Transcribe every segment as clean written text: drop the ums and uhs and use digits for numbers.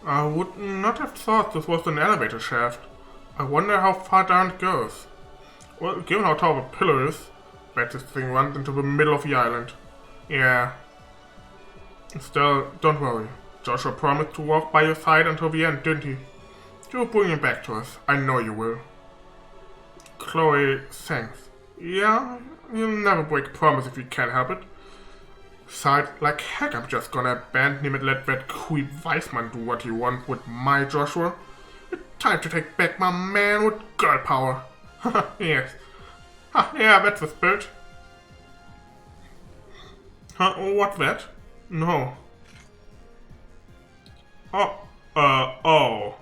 I would not have thought this was an elevator shaft. I wonder how far down it goes. Well, given how tall the pillar is, I bet this thing runs into the middle of the island. Yeah. Still, don't worry. Joshua promised to walk by your side until the end, didn't he? You'll bring him back to us. I know you will. Chloe, thanks. Yeah, you'll never break a promise if you can't help it. Besides, like heck, I'm just gonna abandon him and let that creep Weissmann do what he wants with my Joshua. It's time to take back my man with girl power. Yes. Yeah, that's the spirit. What's that? No. Oh.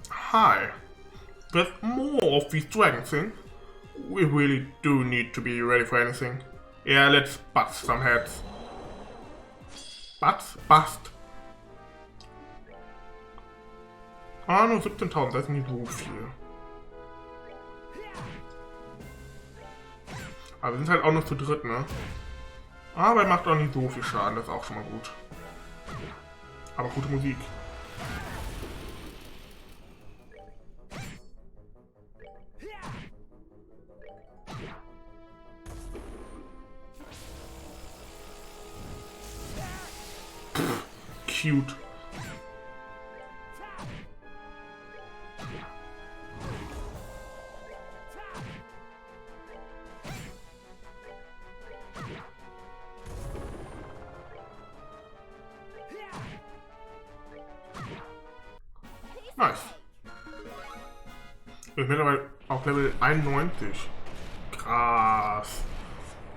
Hi. There's more of these dragon things. We really do need to be ready for anything. Yeah, let's bust some heads. Bust. Ah, nur 17.000, das ist nicht so viel. Aber wir sind halt auch noch zu dritt, ne? Aber er macht auch nicht so viel Schaden, das ist auch schon mal gut. Aber gute Musik. Cute. Nice. Ich bin mittlerweile auf Level 91. Krass.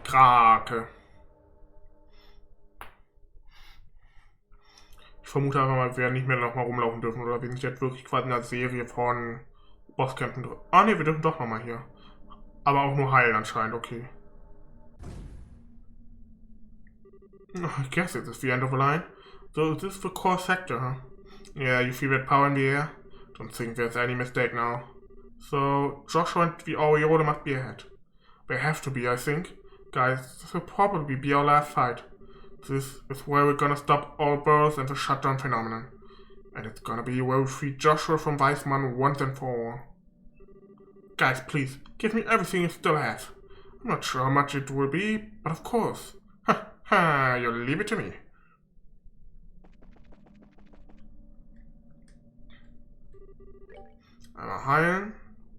Krake. Ich vermute einfach mal, wir werden nicht mehr nochmal rumlaufen dürfen, oder wir sind jetzt wirklich quasi in einer Serie von Bosskämpfen drin. Ah ne, wir dürfen doch nochmal hier. Aber auch nur heilen anscheinend, okay. I guess it is the end of the line. So this is the core sector, huh? Yeah, you feel that power in the air? Don't think there's any mistake now. So, Joshua and the Aureole must be ahead. They have to be, I think. Guys, this will probably be our last fight. This is where we're gonna stop all burrows and the shutdown phenomenon. And it's gonna be where we free Joshua from Weissmann once and for all. Guys, please, give me everything you still have. I'm not sure how much it will be, but of course. You'll leave it to me. Einmal heilen.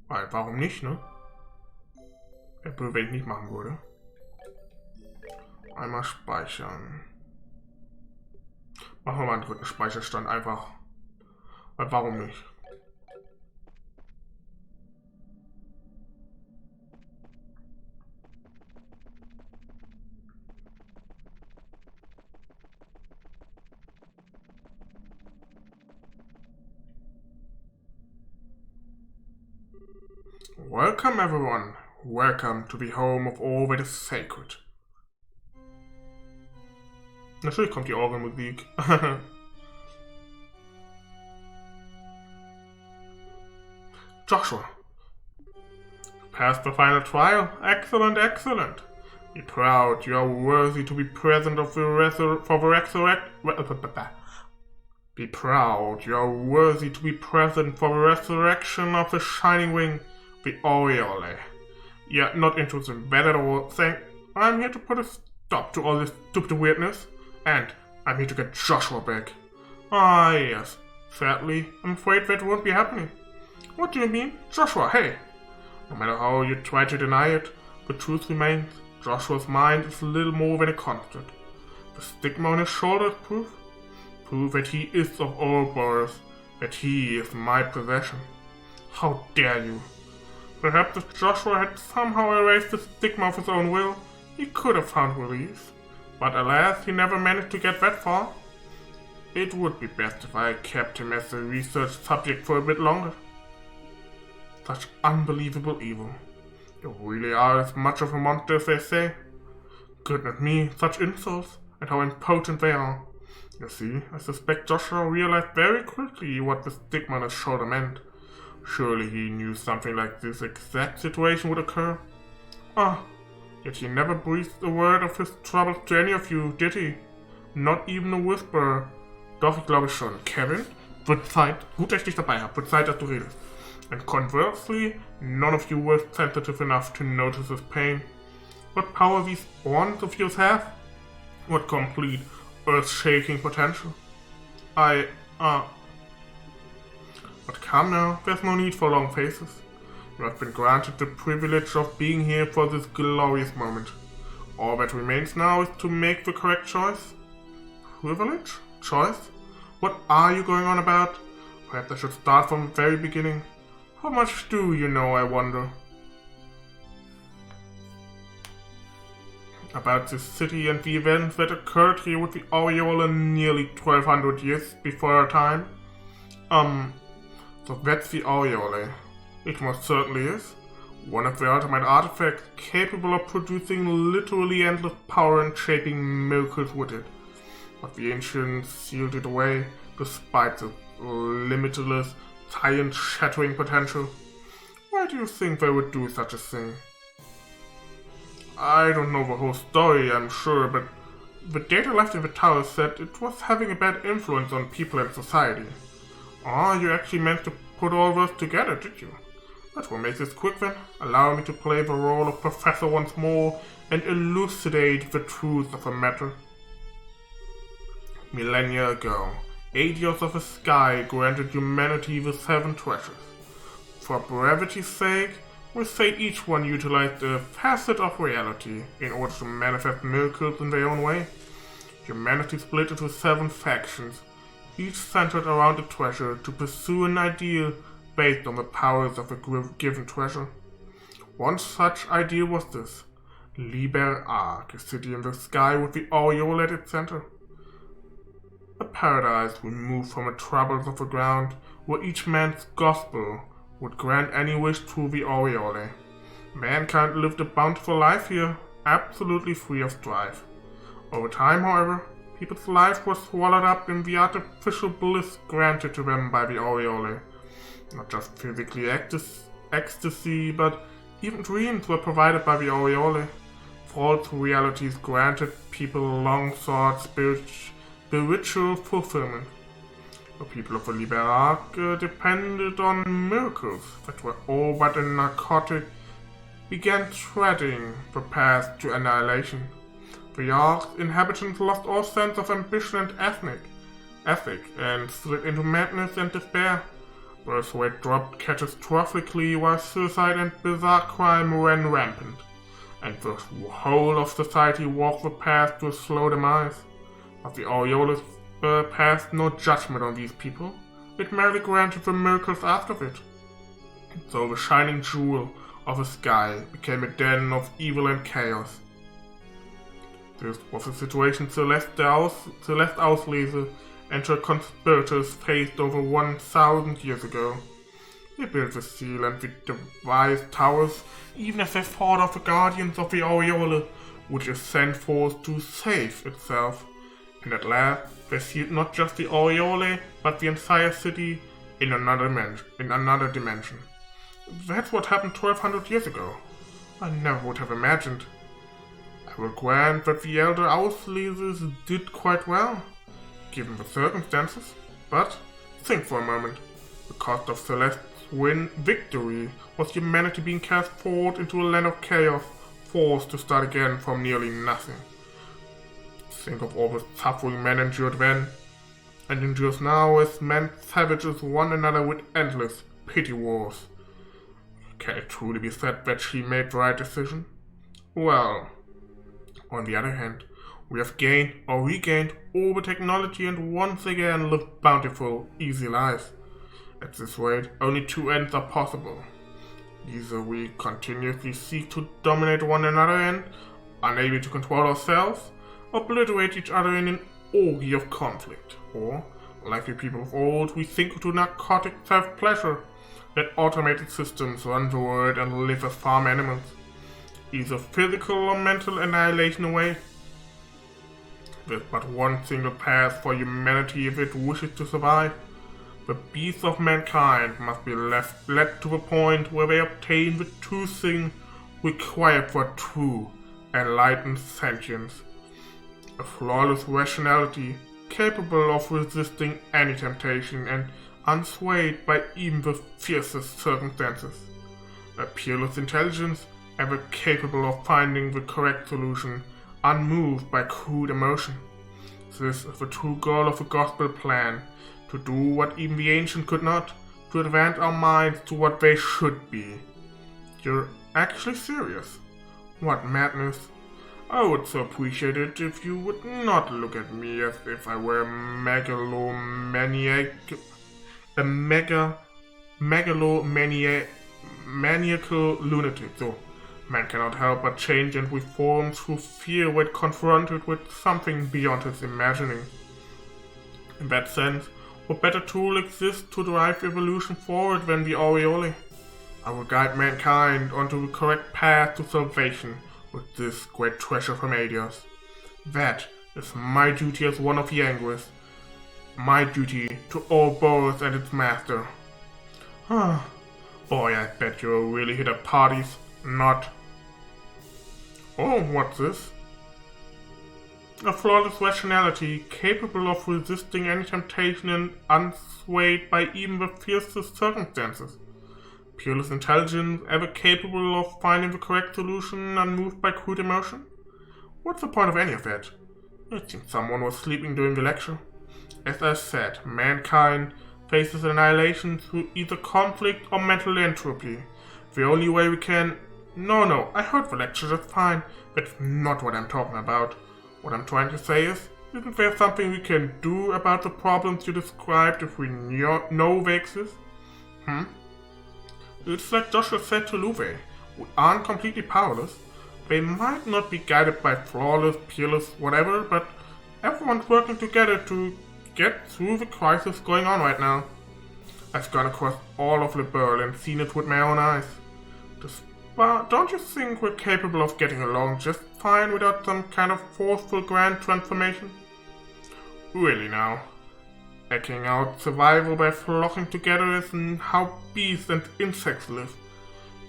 Weil, warum nicht, ne? Wenn ich nicht machen würde. Einmal speichern. Machen wir mal einen dritten Speicherstand einfach. Weil, warum nicht? Welcome everyone. Welcome to the home of all that is sacred. Natürlich kommt die Orgelmusik. Joshua. Passed the final trial. Excellent, excellent. Be proud, you are worthy to be present of Be proud, you are worthy to be present for the resurrection of the shining wing, the Aureole. Yeah, not interested in that at all. Saying, I'm here to put a stop to all this stupid weirdness. And I'm here to get Joshua back. Ah, yes. Sadly, I'm afraid that won't be happening. What do you mean? Joshua, hey! No matter how you try to deny it, the truth remains. Joshua's mind is a little more than a construct. The stigma on his shoulder is proof. Proof that he is of all birth, that he is my possession. How dare you! Perhaps if Joshua had somehow erased the stigma of his own will, he could have found release. But alas, he never managed to get that far. It would be best if I kept him as a research subject for a bit longer. Such unbelievable evil. You really are as much of a monster as they say. Goodness me, such insults, and how impotent they are. You see, I suspect Joshua realized very quickly what the stigma on his shoulder meant. Surely he knew something like this exact situation would occur. Ah, Yet he never breathed a word of his troubles to any of you, did he? Not even a whisper. Doch, ich glaube schon. Kevin, wird Zeit. Gut, dass ich dich dabei habe. Wird Zeit, dass du redest. And conversely, none of you were sensitive enough to notice his pain. What power these horns of yours have? What complete, earth-shaking potential? But come now, there's no need for long faces. You have been granted the privilege of being here for this glorious moment. All that remains now is to make the correct choice. Privilege? Choice? What are you going on about? Perhaps I should start from the very beginning. How much do you know, I wonder? About this city and the events that occurred here with the Aureole nearly 1200 years before our time? So that's the Aureole. It most certainly is. One of the ultimate artifacts capable of producing literally endless power and shaping miracles with it. But the ancients sealed it away, despite the limitless, science-shattering potential. Why do you think they would do such a thing? I don't know the whole story, I'm sure, but the data left in the tower said it was having a bad influence on people and society. Oh, you actually meant to put all those together, did you? That will make this quick then. Allow me to play the role of Professor once more and elucidate the truth of the matter. Millennia ago, Aedios of the Sky granted humanity the 7 treasures. For brevity's sake, we'll say each one utilized a facet of reality in order to manifest miracles in their own way. Humanity split into 7 factions, each centered around a treasure to pursue an ideal based on the powers of a given treasure. One such ideal was this: Liber Arc, a city in the sky with the aureole at its center. A paradise removed from the troubles of the ground, where each man's gospel would grant any wish through the aureole. Mankind lived a bountiful life here, absolutely free of strife. Over time, however, people's lives were swallowed up in the artificial bliss granted to them by the aureole. Not just physically ecstasy, but even dreams were provided by the aureole. False realities granted people long-sought spiritual fulfillment. The people of the Liber Arc depended on miracles that were all but a narcotic, began treading the path to annihilation. The Arc's inhabitants lost all sense of ambition and ethic, and slid into madness and despair. Birth rate dropped catastrophically while suicide and bizarre crime ran rampant, and the whole of society walked the path to a slow demise. But the aureole passed no judgment on these people. It merely granted the miracles asked of it. So the shining jewel of the sky became a den of evil and chaos. This was the situation Celeste Auslese and her conspirators faced over 1,000 years ago. They built the seal and the devised towers, even as they thought of the guardians of the aureole, which is sent forth to save itself. And at last, they sealed not just the aureole, but the entire city in another dimension. That's what happened 1,200 years ago. I never would have imagined. I will grant that the elder Ausleses did quite well, given the circumstances, but think for a moment. The cost of Celeste's victory was humanity being cast forward into a land of chaos, forced to start again from nearly nothing. Think of all the suffering men endured then, and endures now as men savages one another with endless pity wars. Can it truly be said that she made the right decision? Well, on the other hand, we have gained or regained all the technology and once again live bountiful, easy lives. At this rate, only 2 ends are possible. Either we continuously seek to dominate one another and, unable to control ourselves, obliterate each other in an orgy of conflict, or, like the people of old, we sink to narcotic self-pleasure, let automated systems run the world and live as farm animals. Either physical or mental annihilation away. There's but one single path for humanity if it wishes to survive. The beasts of mankind must be led to the point where they obtain the 2 things required for true enlightened sentience, a flawless rationality capable of resisting any temptation and unswayed by even the fiercest circumstances, a peerless intelligence ever capable of finding the correct solution, unmoved by crude emotion. This is the true goal of the gospel plan, to do what even the ancient could not, to advance our minds to what they should be. You're actually serious? What madness! I would so appreciate it if you would not look at me as if I were a maniacal lunatic. So, man cannot help but change and reform through fear when confronted with something beyond his imagining. In that sense, what better tool exists to drive evolution forward than the aureole? I will guide mankind onto the correct path to salvation with this great treasure from Adios. That is my duty as one of the Anguis, my duty to all boys and its master. Boy, I bet you're really hit at parties. Not. Oh, what's this? A flawless rationality capable of resisting any temptation and unswayed by even the fiercest circumstances. Peerless intelligence ever capable of finding the correct solution unmoved by crude emotion? What's the point of any of that? It seems someone was sleeping during the lecture. As I said, mankind faces annihilation through either conflict or mental entropy. The only way we can... No, I heard the lecture just fine. That's not what I'm talking about. What I'm trying to say is, isn't there something we can do about the problems you described if we know they exist? It's like Joshua said to Louve, we aren't completely powerless. They might not be guided by flawless, peerless, whatever, but everyone's working together to get through the crisis going on right now. I've gone across all of Liberl and seen it with my own eyes. Don't you think we're capable of getting along just fine without some kind of forceful grand transformation? Really now. Eking out survival by flocking together is how beasts and insects live.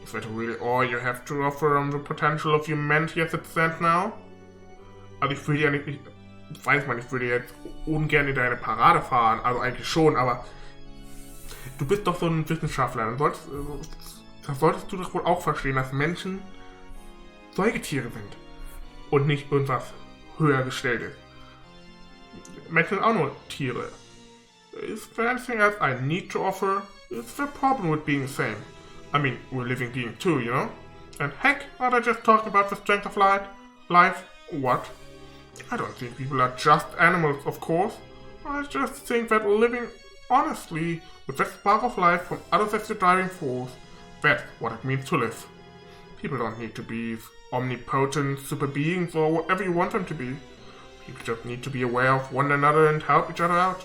Is that really all you have to offer on the potential of humanity as it stands now? Also ich weiß man, ich würde jetzt ungern in deine Parade fahren, also eigentlich schon, aber du bist doch so ein Wissenschaftler, das solltest du doch wohl auch verstehen, dass Menschen Säugetiere sind und nicht irgendwas höher gestelltes. Menschen sind auch nur Tiere. Is there anything else I need to offer? Is there a problem with being the same? I mean, we're living beings too, you know? And heck, aren't I just talking about the strength of life? What? I don't think people are just animals, of course. I just think that living honestly with that spark of life from others as the driving force, that's what it means to live. People don't need to be omnipotent super beings or whatever you want them to be. People just need to be aware of one another and help each other out.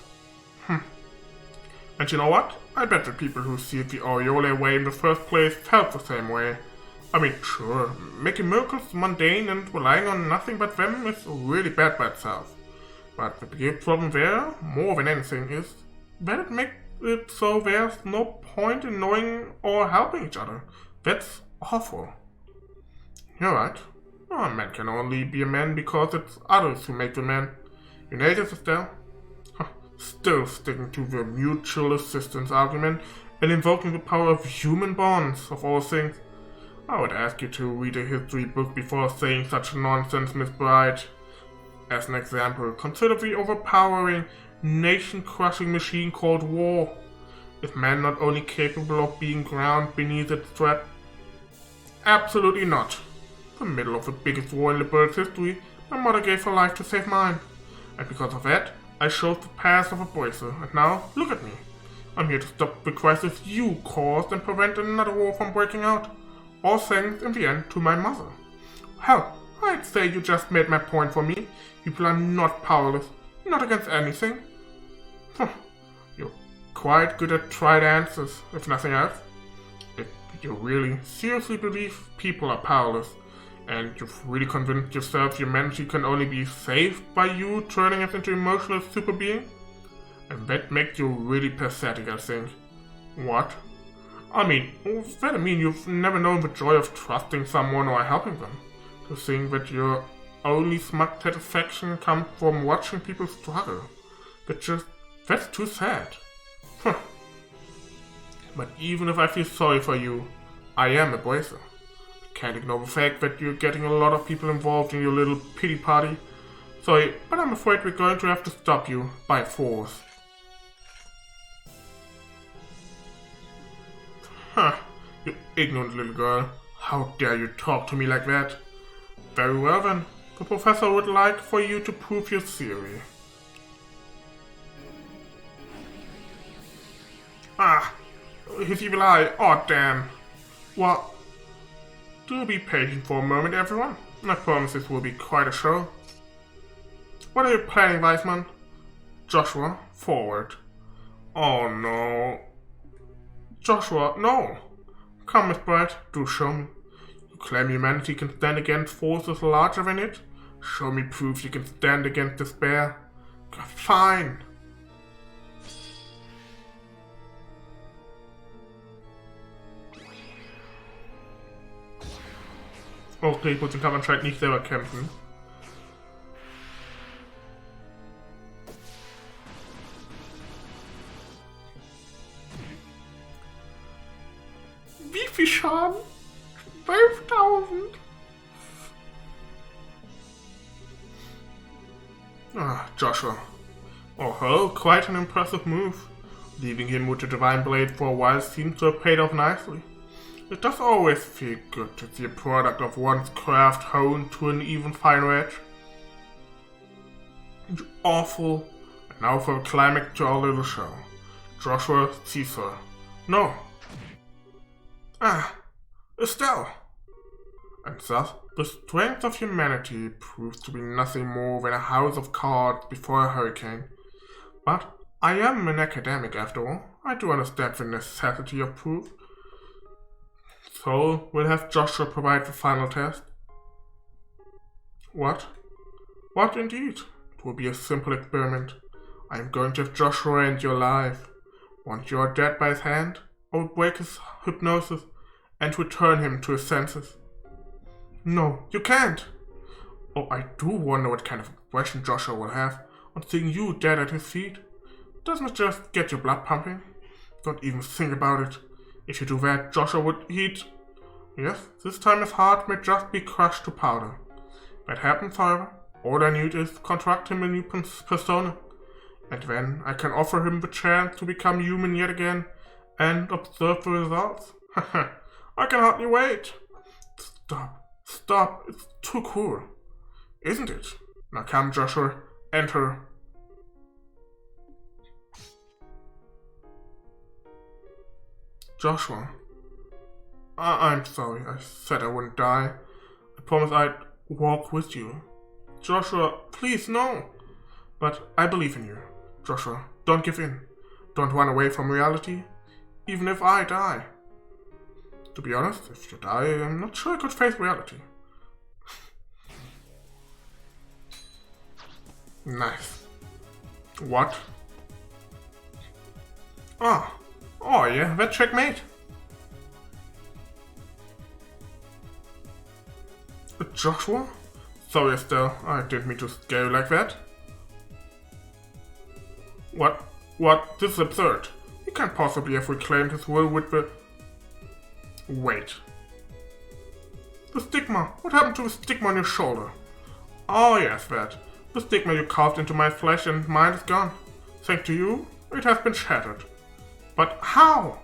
And you know what? I bet the people who see it the aureole way in the first place felt the same way. I mean, sure, making miracles mundane and relying on nothing but them is really bad by itself. But the big problem there, more than anything, is that it makes it so there's no point in knowing or helping each other. That's awful. You're right. A man can only be a man because it's others who make the man. You nailed it, Estelle. Still sticking to the mutual assistance argument and invoking the power of human bonds, of all things. I would ask you to read a history book before saying such nonsense, Miss Bright. As an example, consider the overpowering, nation-crushing machine called war. Is man not only capable of being ground beneath its threat? Absolutely not. In the middle of the biggest war in the bird's history, my mother gave her life to save mine. And because of that, I chose the path of a Boyser, and now, look at me. I'm here to stop the crisis you caused and prevent another war from breaking out. All thanks, in the end, to my mother. Hell, I'd say you just made my point for me. People are not powerless, not against anything. You're quite good at tried answers, if nothing else. If you really seriously believe people are powerless, and you've really convinced yourself humanity can only be saved by you turning us into emotional super beings? And that makes you really pathetic, I think. What? I mean, does that mean you've never known the joy of trusting someone or helping them? To think that your only smug satisfaction comes from watching people struggle. That's too sad. Huh. But even if I feel sorry for you, I am a bracer. I can't ignore the fact that you're getting a lot of people involved in your little pity party. Sorry, but I'm afraid we're going to have to stop you by force. Huh, you ignorant little girl. How dare you talk to me like that? Very well then. The professor would like for you to prove your theory. Ah, his evil eye. Oh, damn. Well, do be patient for a moment, everyone. I promise this will be quite a show. What are you planning, Weissmann? Joshua, forward. Oh, no. Joshua, no. Come, Miss Bright, do show me. You claim humanity can stand against forces larger than it? Show me proof you can stand against despair. Fine. Okay, ich muss den Kampf anscheinend nicht selber kämpfen. Wie viel Schaden? 12.000. Ah, Joshua. Oh, quite an impressive move. Leaving him with the Divine Blade for a while seems to have paid off nicely. It does always feel good to see a product of one's craft honed to an even finer edge. You awful. And now for a climax to our little show. Joshua Caesar. No. Ah, Estelle. And thus, the strength of humanity proves to be nothing more than a house of cards before a hurricane. But I am an academic after all. I do understand the necessity of proof. So, we'll have Joshua provide the final test. What? What indeed? It will be a simple experiment. I am going to have Joshua end your life. Once you are dead by his hand, I will break his hypnosis and return him to his senses. No, you can't! Oh, I do wonder what kind of impression Joshua will have on seeing you dead at his feet. Doesn't it just get your blood pumping? Don't even think about it. If you do that, Joshua would eat. Yes, this time his heart may just be crushed to powder. If that happens, however, all I need is construct him a new persona. And then I can offer him the chance to become human yet again and observe the results. I can hardly wait. Stop, it's too cool. Isn't it? Now come, Joshua, enter. Joshua. I'm sorry, I said I wouldn't die. I promised I'd walk with you. Joshua, please, no. But I believe in you. Joshua, don't give in. Don't run away from reality, even if I die. To be honest, if you die, I'm not sure I could face reality. Nice. What? Oh yeah, that checkmate. Joshua? Sorry, Estelle, I didn't mean to scare you like that. What? This is absurd. He can't possibly have reclaimed his will with the... Wait. The stigma. What happened to the stigma on your shoulder? Oh yes, that. The stigma you carved into my flesh and mind is gone. Thanks to you, it has been shattered. But how?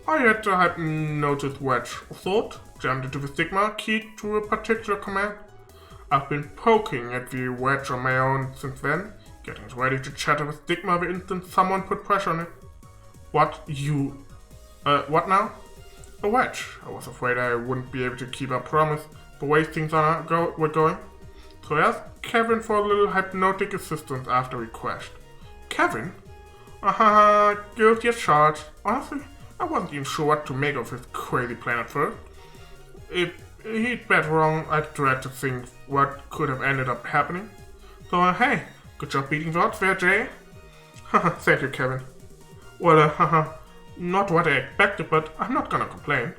I had a hypnotic wedge of thought jammed into the stigma, keyed to a particular command. I've been poking at the wedge on my own since then, getting it ready to shatter the stigma the instant someone put pressure on it. What what now? A wedge. I was afraid I wouldn't be able to keep our promise, the way things were going. So I asked Kevin for a little hypnotic assistance after he crashed. Kevin? Guilty as charged. Honestly, I wasn't even sure what to make of his crazy plan at first. If he'd bet wrong, I'd dread to think what could have ended up happening. So, hey, good job beating the odds there, Jay. Thank you, Kevin. Well, not what I expected, but I'm not gonna complain.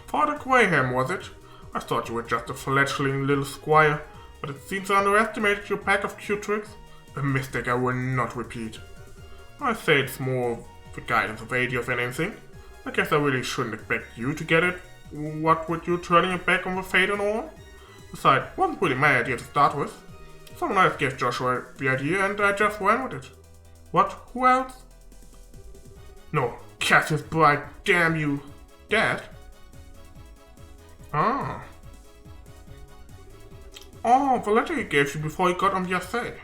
Father Graham, was it? I thought you were just a fledgling little squire, but it seems I underestimated your pack of cute tricks. A mistake I will not repeat. I say it's more the guidance of age than anything. I guess I really shouldn't expect you to get it. What with you turning your back on the fate and all? Besides, it wasn't really my idea to start with. Someone else gave Joshua the idea and I just ran with it. What? Who else? No, Cassius Bride, damn you. Dad? Ah. Oh, the letter he gave you before he got on the essay.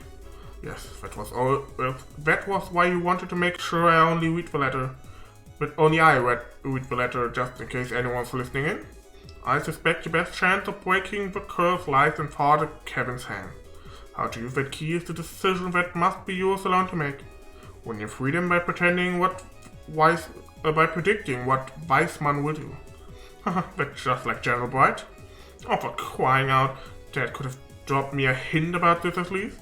Yes, that was all. That was why you wanted to make sure I only read the letter. But only I read the letter just in case anyone's listening in. I suspect your best chance of breaking the curse lies in Father Kevin's hand. How to use that key is the decision that must be yours alone to make. Win your freedom by predicting what Weissmann will do. That's just like General Bright. Oh, for crying out, Dad could have dropped me a hint about this at least.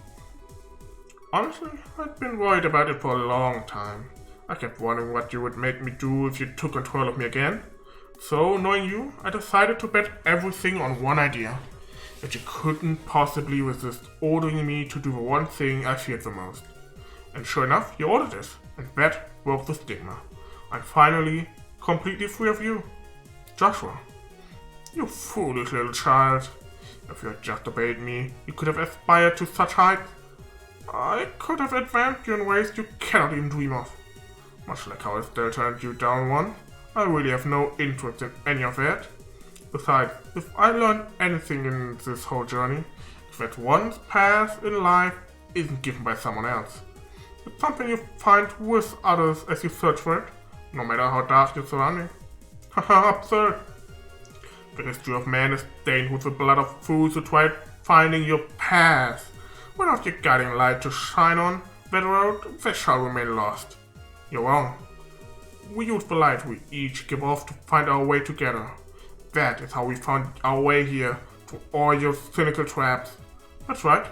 Honestly, I'd been worried about it for a long time. I kept wondering what you would make me do if you took control of me again. So, knowing you, I decided to bet everything on one idea. That you couldn't possibly resist ordering me to do the one thing I feared the most. And sure enough, you ordered it, and that broke the stigma. I'm finally completely free of you. Joshua, you foolish little child. If you had just obeyed me, you could have aspired to such heights. I could have advanced you in ways you cannot even dream of. Much like how Estelle turned you down one, I really have no interest in any of that. Besides, if I learned anything in this whole journey, it's that one's path in life isn't given by someone else. It's something you find with others as you search for it, no matter how dark your surroundings. Haha, absurd. The history of man is stained with the blood of fools who tried finding your path. Without your guiding light to shine on that road, they shall remain lost. You're wrong. We use the light we each give off to find our way together. That is how we found our way here, to all your cynical traps. That's right.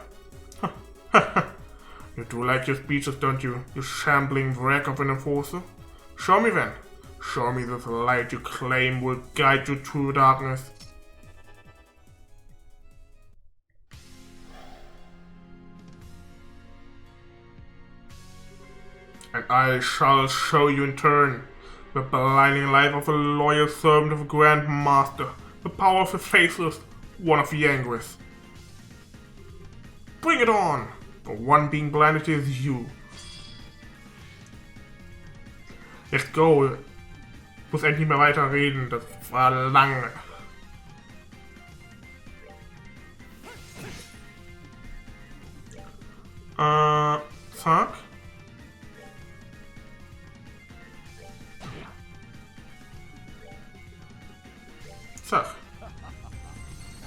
You do like your speeches, don't you, you shambling wreck of an enforcer? Show me then. Show me this light you claim will guide you through the darkness. And I shall show you in turn the blinding light of a loyal servant of a grand master, the power of the faceless, one of the angriest. Bring it on! The one being blinded is you. Let's go. Ich muss endlich nicht mehr weiter reden, das war lang. Zack. Zack.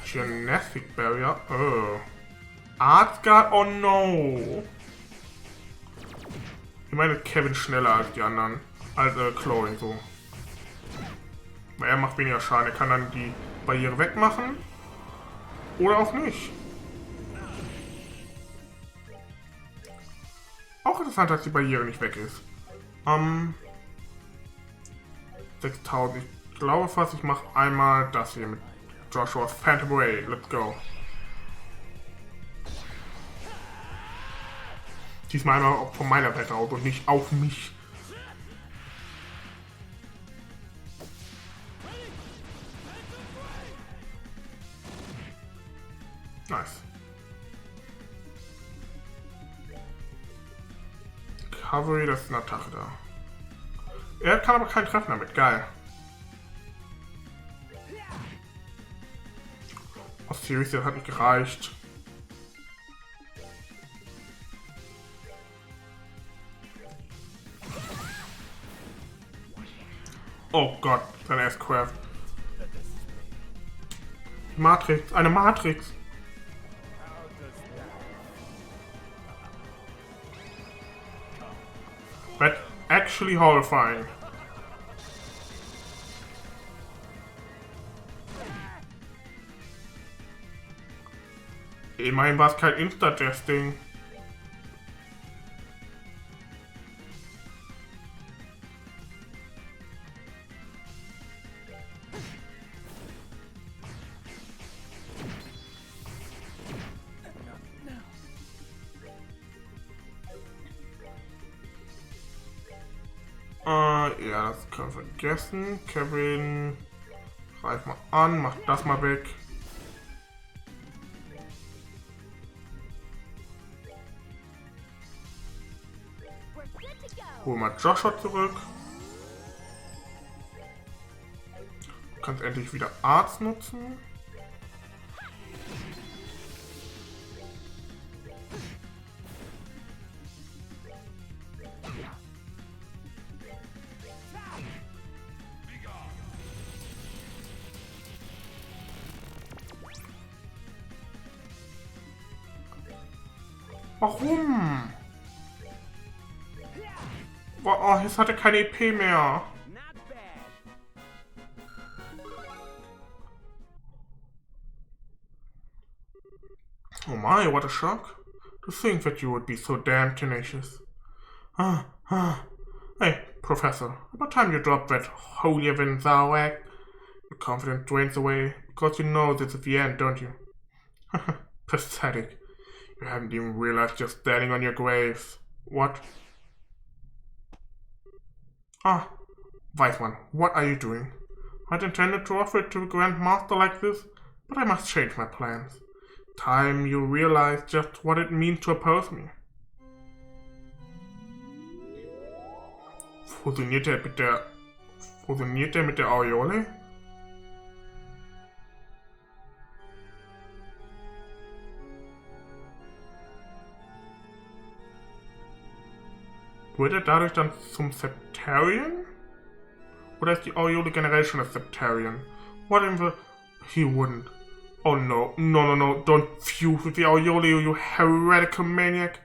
Genetic Barrier. Oh. Art Guard. Oh no. Ich meine Kevin schneller als die anderen. Als Chloe so. Weil er macht weniger Schaden. Er kann dann die Barriere wegmachen. Oder auch nicht. Auch interessant, dass die Barriere nicht weg ist. 6000. Ich glaube fast, ich mache einmal das hier mit Joshua's Phantom Ray. Let's go. Diesmal einmal auch von meiner Seite aus und nicht auf mich. Nice. Cavalry, das ist eine Attacke da. Er kann aber keinen treffen damit. Geil. Oh, Series, das hat nicht gereicht. Oh Gott, sein S-Craft. Matrix, eine Matrix. That's actually horrifying. Immerhin war es kein Insta-Testing. Ja, das können wir vergessen. Kevin, greif mal an, mach das mal weg. Hol mal Joshua zurück. Du kannst endlich wieder Arzt nutzen. Warum? Oh, jetzt hat er keine EP mehr. Oh my, what a shock. To think that you would be so damn tenacious. Hey, Professor, about time you dropped that holier than thou act. Your confidence drains away, because you know this is the end, don't you? Pathetic. You haven't even realized you're standing on your graves. What? Ah, Weissmann, what are you doing? I'd intended to offer it to the Grand Master like this, but I must change my plans. Time you realize just what it means to oppose me. Fusioniert er mit der Aureole? Wird er dadurch dann zum Septarian? Oder ist die Aureole generell schon ein Septarian? What in the... He wouldn't. Oh no, no, don't fuse with the Aureole, you heretical maniac.